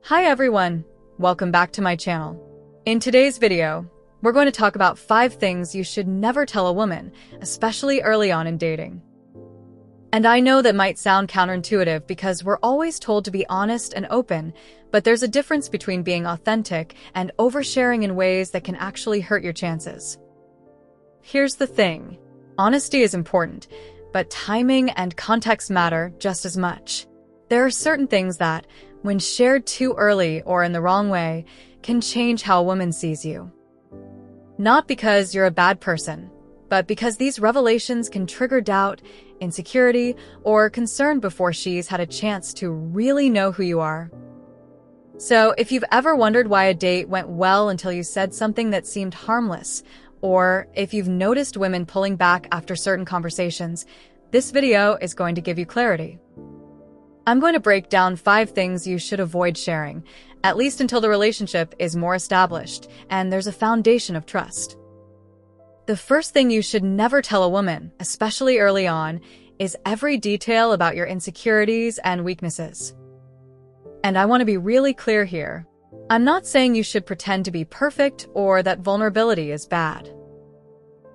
Hi everyone, welcome back to my channel. In today's video, we're going to talk about 5 things you should never tell a woman, especially early on in dating. And I know that might sound counterintuitive because we're always told to be honest and open, but there's a difference between being authentic and oversharing in ways that can actually hurt your chances. Here's the thing, honesty is important, but timing and context matter just as much. There are certain things that, when shared too early or in the wrong way, can change how a woman sees you. Not because you're a bad person, but because these revelations can trigger doubt, insecurity, or concern before she's had a chance to really know who you are. So, if you've ever wondered why a date went well until you said something that seemed harmless, or if you've noticed women pulling back after certain conversations, this video is going to give you clarity. I'm going to break down 5 things you should avoid sharing, at least until the relationship is more established and there's a foundation of trust. The first thing you should never tell a woman, especially early on, is every detail about your insecurities and weaknesses. And I want to be really clear here. I'm not saying you should pretend to be perfect or that vulnerability is bad.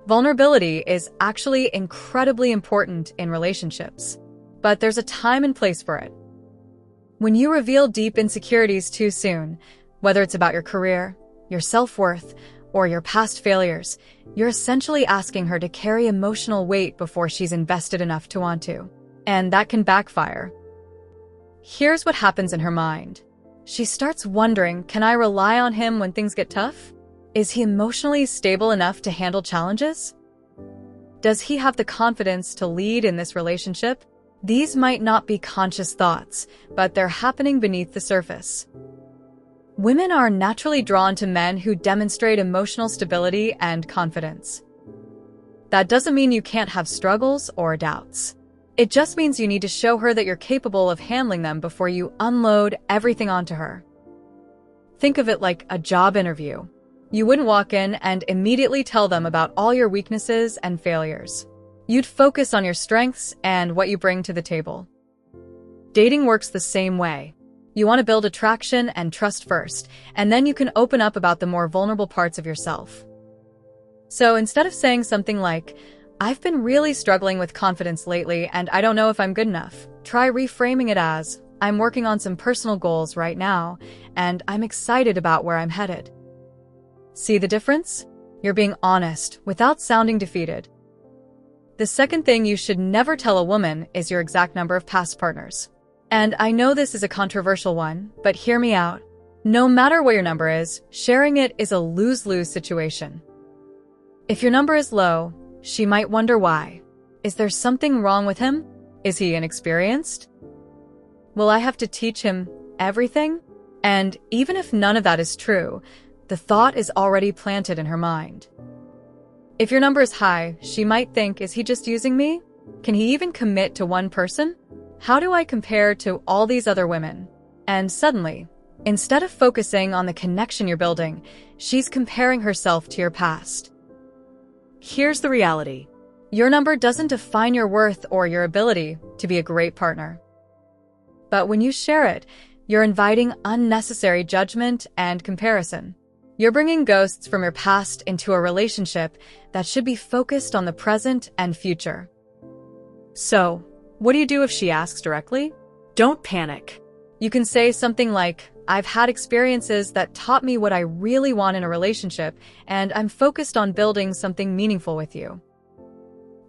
Vulnerability is actually incredibly important in relationships. But there's a time and place for it. When you reveal deep insecurities too soon, whether it's about your career, your self-worth, or your past failures, you're essentially asking her to carry emotional weight before she's invested enough to want to. And that can backfire. Here's what happens in her mind. She starts wondering, can I rely on him when things get tough? Is he emotionally stable enough to handle challenges? Does he have the confidence to lead in this relationship? These might not be conscious thoughts, but they're happening beneath the surface. Women are naturally drawn to men who demonstrate emotional stability and confidence. That doesn't mean you can't have struggles or doubts. It just means you need to show her that you're capable of handling them before you unload everything onto her. Think of it like a job interview. You wouldn't walk in and immediately tell them about all your weaknesses and failures. You'd focus on your strengths and what you bring to the table. Dating works the same way. You want to build attraction and trust first, and then you can open up about the more vulnerable parts of yourself. So instead of saying something like, "I've been really struggling with confidence lately and I don't know if I'm good enough," try reframing it as, "I'm working on some personal goals right now, and I'm excited about where I'm headed." See the difference? You're being honest without sounding defeated. The second thing you should never tell a woman is your exact number of past partners. And I know this is a controversial one, but hear me out. No matter what your number is, sharing it is a lose-lose situation. If your number is low, she might wonder why. Is there something wrong with him? Is he inexperienced? Will I have to teach him everything? And even if none of that is true, the thought is already planted in her mind. If your number is high, she might think, is he just using me? Can he even commit to one person? How do I compare to all these other women? And suddenly, instead of focusing on the connection you're building, she's comparing herself to your past. Here's the reality. Your number doesn't define your worth or your ability to be a great partner. But when you share it, you're inviting unnecessary judgment and comparison. You're bringing ghosts from your past into a relationship that should be focused on the present and future. So, what do you do if she asks directly? Don't panic. You can say something like, "I've had experiences that taught me what I really want in a relationship, and I'm focused on building something meaningful with you."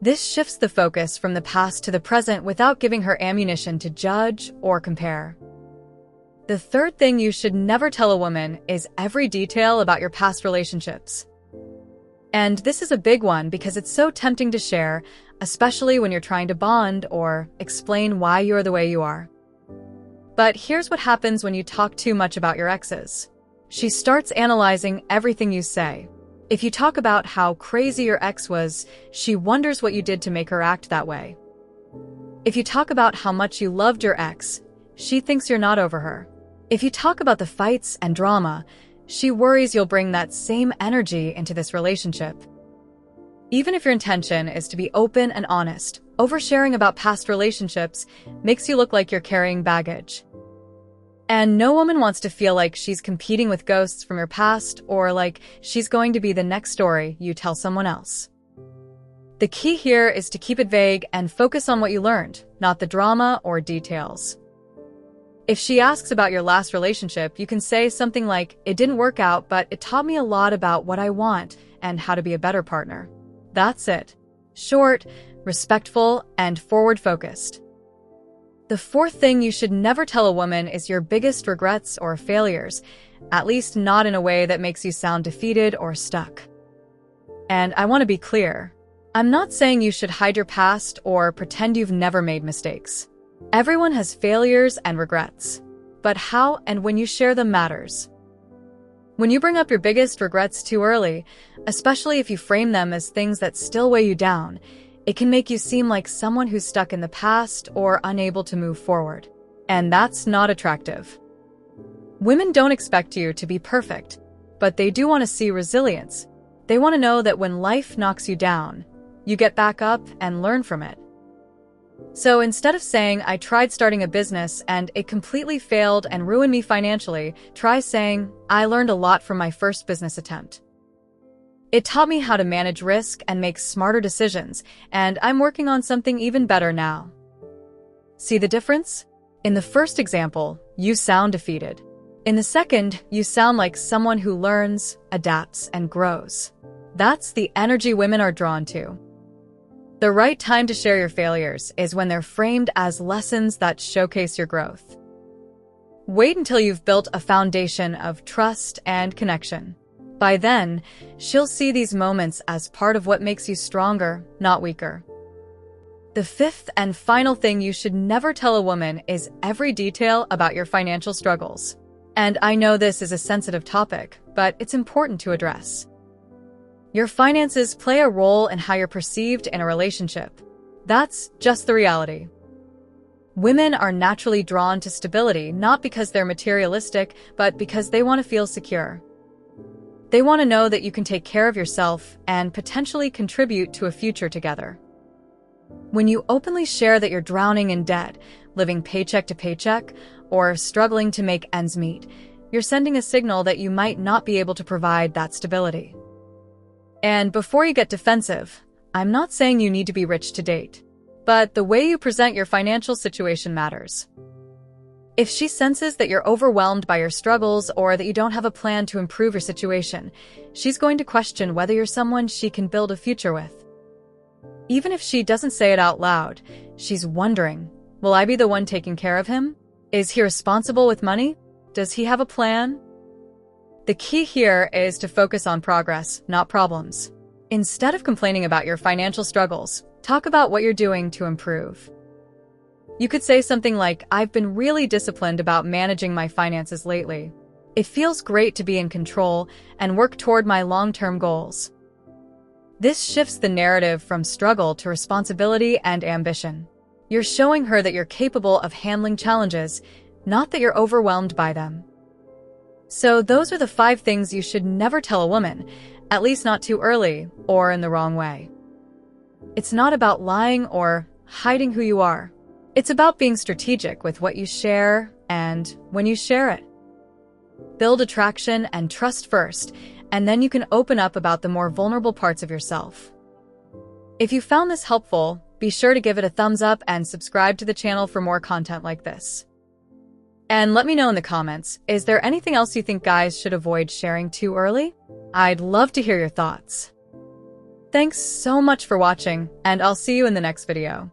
This shifts the focus from the past to the present without giving her ammunition to judge or compare. The third thing you should never tell a woman is every detail about your past relationships. And this is a big one because it's so tempting to share, especially when you're trying to bond or explain why you're the way you are. But here's what happens when you talk too much about your exes. She starts analyzing everything you say. If you talk about how crazy your ex was, she wonders what you did to make her act that way. If you talk about how much you loved your ex, she thinks you're not over her. If you talk about the fights and drama, she worries you'll bring that same energy into this relationship. Even if your intention is to be open and honest, oversharing about past relationships makes you look like you're carrying baggage. And no woman wants to feel like she's competing with ghosts from your past or like she's going to be the next story you tell someone else. The key here is to keep it vague and focus on what you learned, not the drama or details. If she asks about your last relationship, you can say something like, "It didn't work out, but it taught me a lot about what I want and how to be a better partner." That's it. Short, respectful, and forward-focused. The fourth thing you should never tell a woman is your biggest regrets or failures, at least not in a way that makes you sound defeated or stuck. And I want to be clear. I'm not saying you should hide your past or pretend you've never made mistakes. Everyone has failures and regrets. But how and when you share them matters. When you bring up your biggest regrets too early, especially if you frame them as things that still weigh you down, it can make you seem like someone who's stuck in the past or unable to move forward. And that's not attractive. Women don't expect you to be perfect, but they do want to see resilience. They want to know that when life knocks you down, you get back up and learn from it. So instead of saying, "I tried starting a business and it completely failed and ruined me financially," try saying, "I learned a lot from my first business attempt. It taught me how to manage risk and make smarter decisions, and I'm working on something even better now." See the difference? In the first example, you sound defeated. In the second, you sound like someone who learns, adapts, and grows. That's the energy women are drawn to. The right time to share your failures is when they're framed as lessons that showcase your growth. Wait until you've built a foundation of trust and connection. By then, she'll see these moments as part of what makes you stronger, not weaker. The fifth and final thing you should never tell a woman is every detail about your financial struggles. And I know this is a sensitive topic, but it's important to address. Your finances play a role in how you're perceived in a relationship. That's just the reality. Women are naturally drawn to stability not because they're materialistic, but because they want to feel secure. They want to know that you can take care of yourself and potentially contribute to a future together. When you openly share that you're drowning in debt, living paycheck to paycheck, or struggling to make ends meet, you're sending a signal that you might not be able to provide that stability. And before you get defensive, I'm not saying you need to be rich to date, but the way you present your financial situation matters. If she senses that you're overwhelmed by your struggles or that you don't have a plan to improve your situation, she's going to question whether you're someone she can build a future with. Even if she doesn't say it out loud, she's wondering, will I be the one taking care of him? Is he responsible with money? Does he have a plan? The key here is to focus on progress, not problems. Instead of complaining about your financial struggles, talk about what you're doing to improve. You could say something like, "I've been really disciplined about managing my finances lately. It feels great to be in control and work toward my long-term goals." This shifts the narrative from struggle to responsibility and ambition. You're showing her that you're capable of handling challenges, not that you're overwhelmed by them. So those are the 5 things you should never tell a woman, at least not too early or in the wrong way. It's not about lying or hiding who you are. It's about being strategic with what you share and when you share it. Build attraction and trust first, and then you can open up about the more vulnerable parts of yourself. If you found this helpful, be sure to give it a thumbs up and subscribe to the channel for more content like this. And let me know in the comments, is there anything else you think guys should avoid sharing too early? I'd love to hear your thoughts. Thanks so much for watching, and I'll see you in the next video.